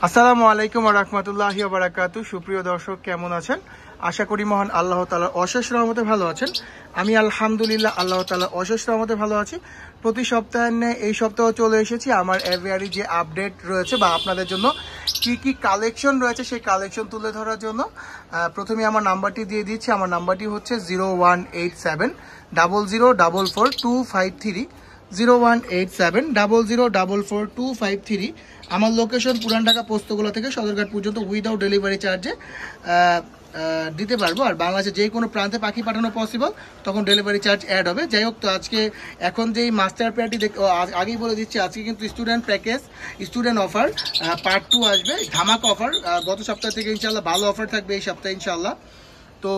আসসালামু আলাইকুম ওয়া রাহমাতুল্লাহি ওয়া বারাকাতুহু। সুপ্রিয় দর্শক, কেমন আছেন? আশা করি মহান আল্লাহ তাআলার অশেষ রহমতে ভালো আছেন। আমি আলহামদুলিল্লাহ আল্লাহ তাআলার অশেষ রহমতে ভালো আছি। প্রতি সপ্তাহের ন্যায় এই সপ্তাহ চলে এসেছি আমার এভরিডে যে আপডেট রয়েছে বা আপনাদের জন্য কি কি কালেকশন রয়েছে সেই কালেকশন তুলে ধরার জন্য। প্রথমে আমার নাম্বারটি দিয়ে দিচ্ছি। আমার নাম্বারটি হচ্ছে 018700444253, 018700444253। আমার লোকেশন পুরান ঢাকা পোস্তগোলা থেকে সদরঘাট পর্যন্ত উইদাউট ডেলিভারি চার্জে দিতে পারবো। আর বাংলাদেশে যে কোনো প্রান্তে পাখি পাঠানো পসিবল, তখন ডেলিভারি চার্জ অ্যাড হবে। যাই হোক, তো আজকে এখন যেই মাস্টার পেয়ারটি আগেই বলে দিচ্ছি, আজকে কিন্তু student package, student offer part 2 আসবে, ধামাকা অফার। গত সপ্তাহ থেকে ইনশাল্লাহ ভালো অফার থাকবে এই সপ্তাহে ইনশাল্লাহ। তো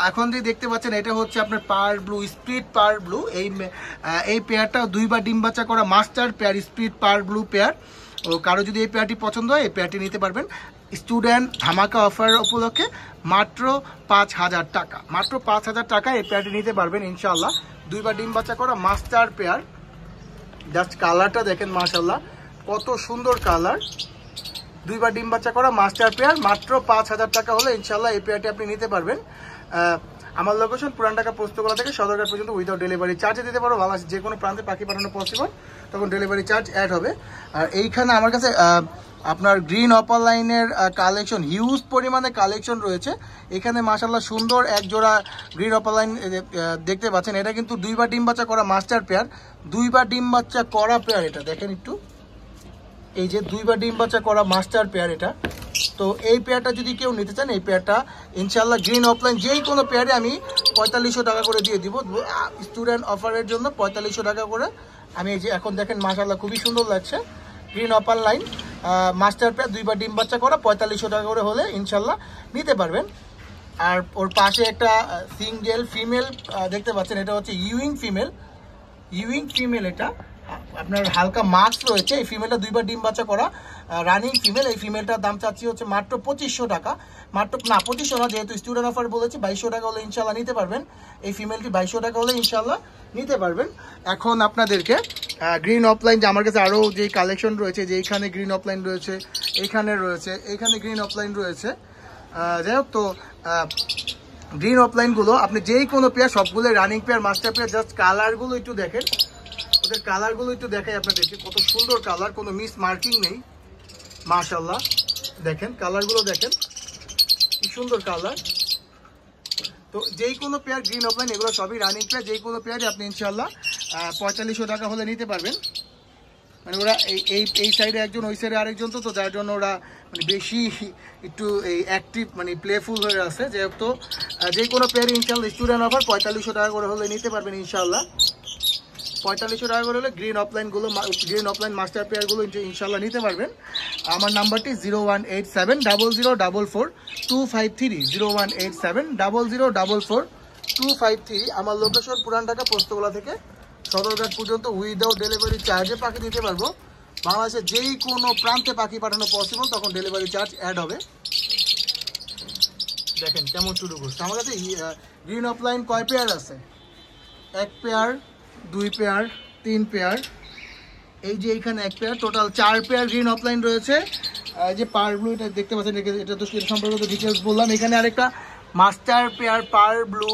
এখন যে দেখতে পাচ্ছেন এটা হচ্ছে আপনার পার ব্লু, স্প্লিট পার ব্লু। এই পেয়ারটা দুইবার ডিম বাচ্চা করা মাস্টার পেয়ার, স্প্লিট পার ব্লু পেয়ার। ও কারো যদি এই পেয়ারটি পছন্দ হয় এই পেয়ারটি নিতে পারবেন স্টুডেন্ট ধামাকা অফার উপলক্ষে মাত্র 5,000 টাকা। মাত্র 5,000 টাকা এই পেয়ারটি নিতে পারবেন ইনশাল্লাহ। দুইবার ডিম বাচ্চা করা মাস্টার পেয়ার। জাস্ট কালারটা দেখেন, মাশাল্লাহ কত সুন্দর কালার। দুইবার ডিম বাচ্চা করা মাস্টার পেয়ার মাত্র 5,000 টাকা হলে ইনশাল্লাহ এই পেয়ারটি আপনি নিতে পারবেন। আমার লোকেশন পুরান ঢাকা পোস্তগোলা থেকে সদরঘাট পর্যন্ত উইদাউট ডেলিভারি চার্জে দিতে পারবো। বাংলাদেশ যে কোনো প্রান্তে পাখি পাঠানো পসিবল, তখন ডেলিভারি চার্জ অ্যাড হবে। আর এইখানে আমার কাছে আপনার গ্রিন অপার লাইনের কালেকশন, হিউজ পরিমাণে কালেকশন রয়েছে এখানে। মাশাল্লাহ সুন্দর এক জোড়া গ্রিন অপার লাইন দেখতে পাচ্ছেন। এটা কিন্তু দুইবার ডিম বাচ্চা করা মাস্টার পেয়ার, দুইবার ডিম বাচ্চা করা পেয়ার। এটা দেখেন একটু, এই যে দুইবার ডিম বাচ্চা করা মাস্টার পেয়ার এটা। তো এই পেয়ারটা যদি কেউ নিতে চান, এই পেয়ারটা ইনশাল্লাহ গ্রিন অফলাইন যেই কোনো পেয়ারে আমি 4500 টাকা করে দিয়ে দিব। স্টুডেন্ট অফারের জন্য 4500 টাকা করে আমি এই যে এখন দেখেন, মাশাল্লাহ খুবই সুন্দর লাগছে। Green upper line master pair দুইবার ডিম বাচ্চা করা 4500 টাকা করে হলে ইনশাল্লাহ নিতে পারবেন। আর ওর পাশে একটা সিঙ্গেল ফিমেল দেখতে পাচ্ছেন, এটা হচ্ছে ইউইং ফিমেল। ইউইং ফিমেল এটা আপনার হালকা মাস্ক রয়েছে। এই ফিমেলটা দুইবার ডিম বাচ্চা করা রানিং ফিমেল। এই ফিমেলটার দাম চাচ্ছি হচ্ছে মাত্র 2500 টাকা। মাত্র না 2500 না, যেহেতু স্টুডেন্ট অফার বলেছি 2200 টাকা হলে ইনশাল্লাহ নিতে পারবেন। এই ফিমেলটি 2200 টাকা হলে ইনশাল্লাহ নিতে পারবেন। এখন আপনাদেরকে গ্রিন অফলাইন যে আমার কাছে আরও যে কালেকশন রয়েছে, যে এইখানে গ্রিন অফলাইন রয়েছে, এইখানে রয়েছে, এইখানে গ্রিন অফলাইন রয়েছে। যাই হোক, তো গ্রিন অফলাইনগুলো আপনি যেই কোনো পেয়ার, সবগুলো running pair master pair. Just কালারগুলো একটু দেখেন, ওদের কালারগুলো একটু দেখাই আপনাদেরকে, কত সুন্দর কালার, কোনো মিস মার্কিং নেই। মাশাল্লাহ দেখেন কালারগুলো, দেখেন কি সুন্দর কালার। তো যেই কোনো পেয়ার গ্রিন অফলাইন এগুলো সবই রানিং পেয়ার। যেই কোনো পেয়ারে আপনি ইনশাল্লাহ 4500 টাকা হলে নিতে পারবেন। মানে ওরা এই সাইডে একজন, ওই সাইডে আরেকজন, তো যার জন্য ওরা মানে বেশি একটু এই অ্যাক্টিভ, মানে প্লেফুল হয়ে আছে। যেহেতু যে কোনো পেয়ারে ইনশাল্লাহ স্টুডেন্ট অফার 4500 টাকা করে হলে নিতে পারবেন ইনশাল্লাহ। 4500 টাকা করে হলে গ্রিন অফলাইনগুলো, গ্রিন অফলাইন মাস্টার পেয়ারগুলো ইনশাল্লাহ নিতে পারবেন। আমার নাম্বারটি 018700444253, 018700444253। আমার লোকেশন পুরান ঢাকা পোস্তগোলা থেকে সদরঘাট পর্যন্ত উইদাউট ডেলিভারি চার্জে পাখি দিতে পারবো। বাংলাদেশের যেই কোনো প্রান্তে পাখি পাঠানো পসিবল, তখন ডেলিভারি চার্জ অ্যাড হবে। দেখেন কেমন শুরু করছে। আমার কাছে গ্রিন অফলাইন কয় পেয়ার আছে? 1 পেয়ার, 2 পেয়ার, 3 পেয়ার, এই যে এইখানে 1 pair, total 4 pair green offline রয়েছে। যে পার ব্লু এটা দেখতে পাচ্ছেন, এটা তো সম্পর্কে ডিটেলস বললাম। এখানে আরেকটা মাস্টার পেয়ার পার ব্লু,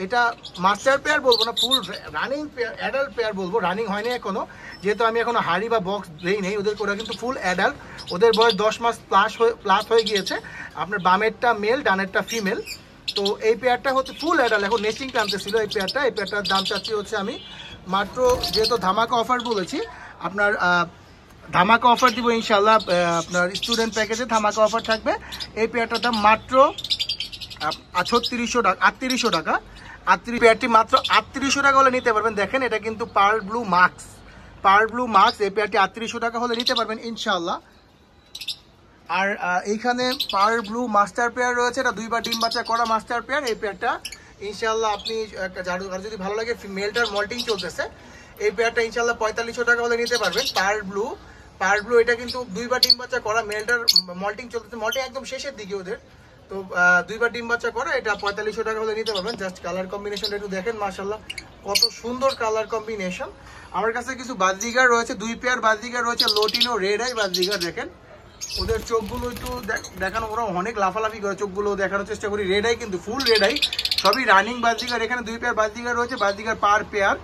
এটা মাস্টার পেয়ার বলবো না, full running pair, adult pair বলবো। রানিং হয়নি এখনো, যেহেতু আমি এখনো হাড়ি বা বক্স দেই নেই ওদের, ওরা কিন্তু ফুল অ্যাডাল্ট। ওদের বয়স 10 মাস প্লাস হয়ে গিয়েছে। আপনার বামেরটা মেল, ডানেরটা ফিমেল। তো এই পেয়ারটা হচ্ছে ফুল অ্যাডাল্ট, এখন নেস্টিং টানতেছিল এই পেয়ারটার দাম চাচ্ছি হচ্ছে আমি মাত্র, যেহেতু ধামাকা অফার বলেছি, আপনার ধামাকা অফার দিব ইনশাল্লাহ। আপনার স্টুডেন্ট প্যাকেজে ধামাকা অফার থাকবে। এই পেয়ারটার দাম মাত্র 3600 টাকা, 3800 টাকা। 38 পেয়ারটি মাত্র 3800 টাকা হলে নিতে পারবেন। দেখেন এটা কিন্তু pearl blue marks, pearl blue marks. এই পেয়ারটি 3800 টাকা হলে নিতে পারবেন ইনশাল্লাহ। আর এইখানে পার ব্লু মাস্টার পেয়ার রয়েছে, এটা দুইবার ডিম বাচ্চা করা মাস্টার পেয়ার। এই পেয়ারটা ইনশাল্লাহ আপনি যদি ভালো লাগে, মেলটার মল্টিং চলতেছে, এই পেয়ারটা ইনশাল্লাহ 4500 টাকা হলে নিতে পারবেন। পার ব্লু এটা কিন্তু দুইবার ডিম বাচ্চা করা, মেলটার মল্টিং চলতেছে, মল্টিং একদম শেষের দিকে ওদের। তো দুইবার ডিম বাচ্চা করা, এটা 4500 টাকা হলে নিতে পারবেন। জাস্ট কালার কম্বিনেশনটা একটু দেখেন, মাশাল্লাহ কত সুন্দর কালার কম্বিনেশন। আমার কাছে কিছু বাজরিগার রয়েছে, 2 পেয়ার বাজরিগার রয়েছে, লোটিনো রেড আই বাজরিগার। দেখেন ওদের চোখগুলো একটু দেখানো, ওরা অনেক লাফালাফি করে, চোখগুলো দেখানোর চেষ্টা করি। রেড আই কিন্তু ফুল রেড আই, সবই রানিং বাজদিগার। এখানে 2 পেয়ার বাজদিগার রয়েছে, বাজদিগার পার পেয়ার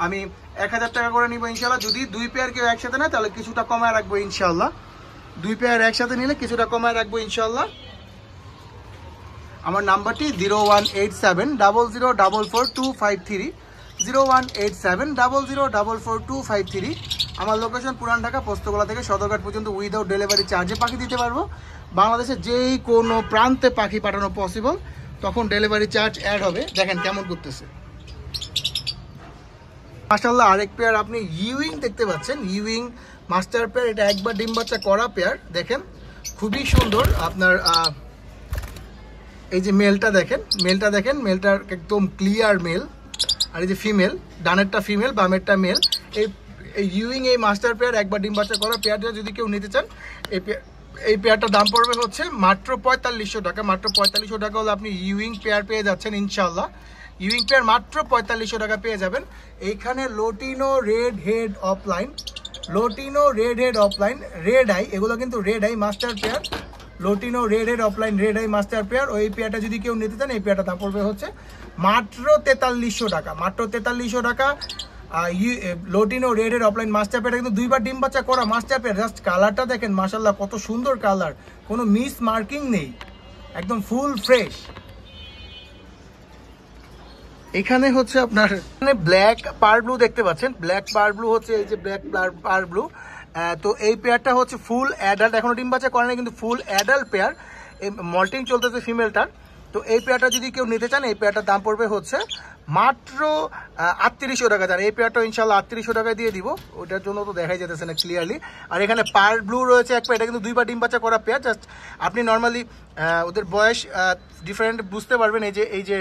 আমি 1000 টাকা করে নিব ইনশাল্লাহ। যদি 2 পেয়ার কেউ একসাথে নেয় তাহলে কিছুটা কমায় রাখবো ইনশাল্লাহ। 2 পেয়ার একসাথে নিলে কিছুটা কমায় রাখবো ইনশাল্লাহ। আমার নাম্বারটি 01870044253, 01870044253। আমার লোকেশন পুরান ঢাকা, পোস্তগোলা থেকে সদরঘাট পর্যন্ত উইদাউট ডেলিভারি চার্জে পাখি দিতে পারবো। বাংলাদেশের যেই কোনো প্রান্তে পাখি পাঠানো পসিবল, তখন ডেলিভারি চার্জ অ্যাড হবে। দেখেন কেমন করতেছে মাশাআল্লাহ। আরেক পেয়ার আপনি ইউইং দেখতে পাচ্ছেন, ইউইং মাস্টার পেয়ার। এটা একবার ডিম বাচ্চা করা পেয়ার, দেখেন খুবই সুন্দর। আপনার এই যে মেলটা দেখেন, মেলটার একদম ক্লিয়ার মেল। আর এই যে ফিমেল, ডানেরটা ফিমেল, বামেরটা মেল। এই ইউইং এই মাস্টার পেয়ার একবার ডিম বাচ্চা করা পেয়ারটা যদি কেউ নিতে চান, এই পেয়ারটার দাম পড়বে হচ্ছে মাত্র 4500 টাকা। মাত্র 4500 টাকা হলে আপনি ইউইং পেয়ার পেয়ে যাচ্ছেন ইনশাল্লাহ। ইউইং পেয়ার মাত্র 4500 টাকা পেয়ে যাবেন। এইখানে lutino red head offline, lutino red head offline, red eye, এগুলো কিন্তু red eye master pair. Lutino red head offline, red eye master pair. ওই পেয়ারটা যদি কেউ নিতে চান, এই পেয়ারটা দাম পড়বে হচ্ছে মাত্র 4300 টাকা। মাত্র 4300 টাকা। Lutino red head offline master পেয়ারটা কিন্তু 2বার ডিম বাচ্চা করা মাস্টার পেয়ার। জাস্ট কালারটা দেখেন মাশাআল্লাহ, কত সুন্দর কালার, কোনো মিস মার্কিং নেই, একদম ফুল ফ্রেশ। এখানে হচ্ছে আপনার ব্ল্যাক পার ব্লু দেখতে পাচ্ছেন, ব্ল্যাক পার ব্লু হচ্ছে এই যে ব্ল্যাক পার ব্লু। তো এই পেয়ারটা হচ্ছে ফুল অ্যাডাল্ট, এখনো ডিম বাচ্চা করে না কিন্তু ফুল অ্যাডাল্ট পেয়ার। এই মল্টিং চলতেছে ফিমেলটার। তো এই পেয়ারটা যদি কেউ নিতে চান, এই পেয়ারটার দাম পড়বে হচ্ছে মাত্র 3800 টাকা। যার এই পেয়ারটা ইনশাল্লাহ 3800 টাকায় দিয়ে দিব, ওটার জন্য তো দেখাই যেতেছে না ক্লিয়ারলি। আর এখানে পার ব্লু রয়েছে এক পেয়ার, এটা কিন্তু 2বার ডিম বাচ্চা করা পেয়ার। জাস্ট আপনি নর্মালি ওদের বয়স ডিফারেন্ট বুঝতে পারবেন এই যে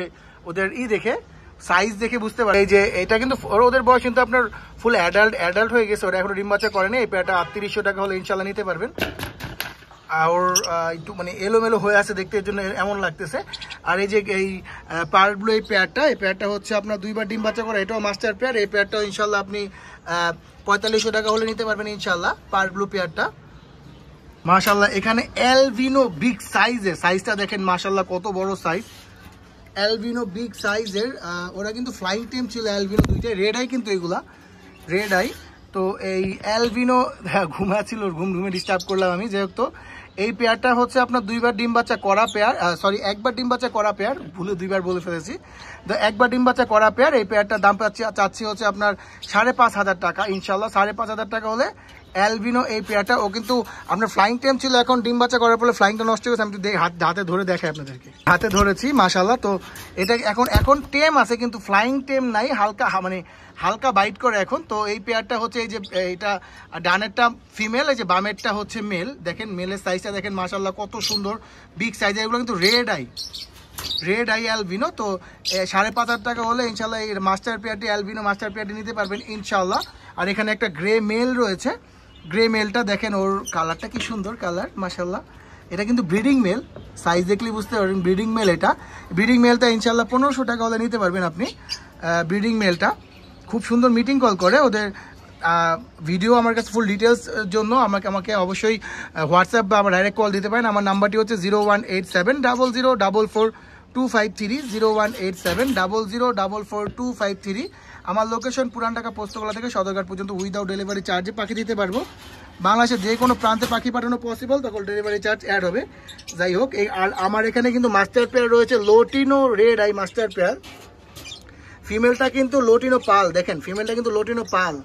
ওদের দেখে, সাইজ দেখে বুঝতে পারেন। এই যে এটা কিন্তু ওদের বয়স কিন্তু আপনার ফুল অ্যাডাল্ট হয়ে গেছে, ওরা এখনো ডিম বাচ্চা করেনি। এই পেয়ারটা 3800 টাকা হলে ইনশাল্লাহ নিতে পারবেন। আর একটু মানে এলোমেলো হয়ে আছে দেখতে, এর জন্য এমন লাগতেছে। আর এই যে এই পার ব্লু এই পেয়ারটা হচ্ছে আপনার 2বার ডিম বাচ্চা করা, এটাও মাস্টার পেয়ার। এই পেয়ারটাও ইনশাল্লাহ আপনি 4500 টাকা হলে নিতে পারবেন ইনশাল্লাহ, পার ব্লু পেয়ারটা। মাশাআল্লাহ এখানে অ্যালবিনো বিগ সাইজের, সাইজটা দেখেন মাশাআল্লাহ কত বড় সাইজ, অ্যালবিনো বিগ সাইজের। ওরা কিন্তু ফ্লাইং টেম ছিল অ্যালবিনো দুইটাই, রেড আই কিন্তু এগুলা রেড আই। তো এই অ্যালবিনো ঘুমাচ্ছিল, ঘুমে ডিস্টার্ব করলাম আমি। যেহেতু এই পেয়ারটা হচ্ছে আপনার 2বার ডিম বাচ্চা করা পেয়ার, সরি 1বার ডিম বাচ্চা করা পেয়ার, ভুলে 2বার বলে ফেলেছি। তো 1বার ডিম বাচ্চা করা পেয়ার। এই পেয়ারটার দাম চাচ্ছি হচ্ছে আপনার 5500 টাকা ইনশাল্লাহ। 5500 টাকা হলে অ্যালবিনো এই পেয়ারটা। ও কিন্তু আপনার ফ্লাইং টেম ছিল, এখন ডিম বাচ্চা করার পরে ফ্লাইংটা নষ্ট হয়েছে। আমি হাতে ধরে দেখাই আপনাদেরকে, হাতে ধরেছি মাশাআল্লাহ। তো এটা এখন টেম আছে কিন্তু ফ্লাইং টেম নাই, হালকা বাইট করে এখন। তো এই পেয়ারটা হচ্ছে এই যে এটা ডানেরটা ফিমেল, এই যে বামেরটা হচ্ছে মেল। দেখেন মেলের সাইজটা দেখেন মাশাআল্লাহ কত সুন্দর বিগ সাইজ। এগুলো কিন্তু রেড আই অ্যালবিনো। তো 5500 টাকা হলে ইনশাল্লাহ এই মাস্টার পেয়ারটি, অ্যালবিনো মাস্টার পেয়ারটি নিতে পারবেন ইনশাল্লাহ। আর এখানে একটা গ্রে মেল রয়েছে, গ্রে মেলটা দেখেন, ওর কালারটা কি সুন্দর কালার মাশাআল্লাহ। এটা কিন্তু ব্রিডিং মেল, সাইজ দেখলে বুঝতে পারবেন ব্রিডিং মেল। এটা ব্রিডিং মেলটা ইনশাল্লাহ 1500 টাকা হলে নিতে পারবেন আপনি। ব্রিডিং মেলটা খুব সুন্দর মিটিং কল করে। ওদের ভিডিও আমার কাছে ফুল ডিটেলস জন্য আমাকে অবশ্যই হোয়াটসঅ্যাপ বা ডাইরেক্ট কল দিতে পারেন। আমার নাম্বারটি হচ্ছে 01870044253, 01870044253। আমার লোকেশন পুরান ঢাকা পোস্তগোলা থেকে সদরঘাট পর্যন্ত উইদাউট ডেলিভারি চার্জে পাখি দিতে পারবো। বাংলাদেশের যে কোনো প্রান্তে পাখি পাঠানো পসিবল, তখন ডেলিভারি চার্জ অ্যাড হবে। যাই হোক, আর আমার এখানে কিন্তু মাস্টার পেয়ার রয়েছে lutino red eye master pair. ফিমেলটা কিন্তু লোটিনো পাল, দেখেন ফিমেলটা কিন্তু লোটিনো পাল।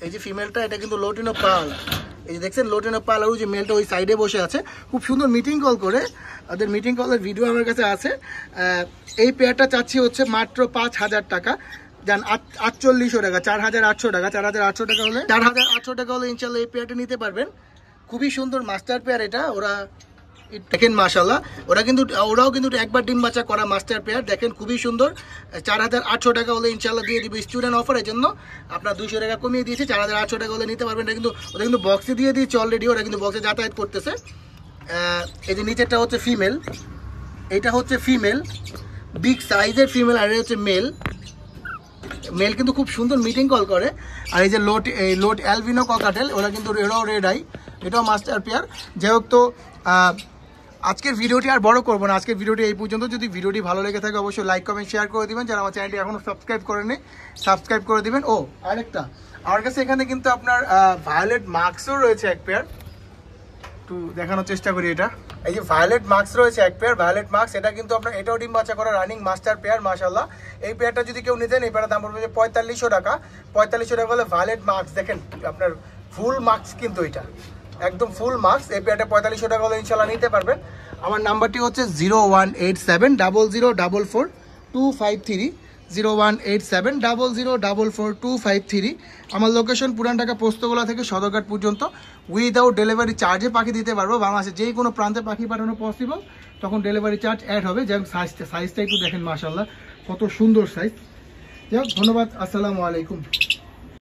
এই যে ফিমেলটা, এটা কিন্তু লোটিনো পাল। এই যে দেখছেন লোটিনো পাল। আর ওই যে মেলটা ওই সাইডে বসে আছে, খুব সুন্দর মিটিং কল করে। ওদের মিটিং কলের ভিডিও আমার কাছে আছে। এই পেয়ারটা চাচ্ছি হচ্ছে মাত্র 5000 টাকা। যান 4800 টাকা, 4800 টাকা। 4800 টাকা হলে 4800 টাকা হলে ইনশাল্লাহ এই পেয়ারটা নিতে পারবেন। খুবই সুন্দর মাস্টার পেয়ার এটা। ওরা দেখেন মাশাআল্লাহ, ওরাও কিন্তু একবার ডিম বাচ্চা করা মাস্টার পেয়ার। দেখেন খুবই সুন্দর। 4800 টাকা হলে ইনশাল্লাহ দিয়ে দিব। স্টুডেন্ট অফারের জন্য আপনার 200 টাকা কমিয়ে দিয়েছি, 4800 টাকা হলে নিতে পারবেন। এটা কিন্তু ওরা কিন্তু বক্সে দিয়ে দিয়েছে অলরেডি, ওরা কিন্তু বক্সে যাতায়াত করতেছে। এই যে নিচেরটা হচ্ছে ফিমেল, এটা হচ্ছে ফিমেল বিগ সাইজের ফিমেল, আর এটা হচ্ছে মেল। মেল কিন্তু খুব সুন্দর মিটিং কল করে। আর এই যে লোট অ্যালবিনো ককাটেল, ওরা কিন্তু এরাও রেড আই। এটাও মাস্টার পেয়ার। যাই হোক, তো আজকের ভিডিওটি আর বড় করবো না, আজকের ভিডিওটি এই পর্যন্ত। যদি ভিডিওটি ভালো লেগে থাকে অবশ্যই লাইক কমেন্ট শেয়ার করে দিবেন। যারা আমার চ্যানেলটি এখনো সাবস্ক্রাইব করেনি সাবস্ক্রাইব করে দিবেন। ও আরেকটা, আমার কাছে এখানে কিন্তু আপনার ভায়োলেট মাস্কও রয়েছে এক পেয়ার, একটু দেখানোর চেষ্টা করি। এটা এই যে ভায়োলেট মাস্ক রয়েছে এক পেয়ার, ভায়োলেট মাস্ক, এটা কিন্তু আপনার এটাও ডিম বাচ্চা করা রানিং মাস্টার পেয়ার মাশাআল্লাহ। এই পেয়ারটা যদি কেউ নিতেন এই পেয়ারের দাম পড়বে যে 4500 টাকা। 4500 টাকা হলে ভায়োলেট মাস্ক, দেখেন আপনার ফুল মাস্ক, কিন্তু এটা একদম ফুল মাস্ক। এই পেয়ারটা 4500 টাকা হলে ইনশাল্লাহ নিতে পারবেন। আমার নাম্বারটি হচ্ছে 0187004253, 0187004253। আমার লোকেশন পুরান ঢাকা পোস্তগোলা থেকে সদরঘাট পর্যন্ত উইদাউট ডেলিভারি চার্জে পাখি দিতে পারবো। বাংলাদেশে যে কোনো প্রান্তে পাখি পাঠানো পসিবল, তখন ডেলিভারি চার্জ অ্যাড হবে। যেমন সাইজটা একটু দেখেন মাশাআল্লাহ, কত সুন্দর সাইজ। যাই হোক, ধন্যবাদ, আসসালামু আলাইকুম।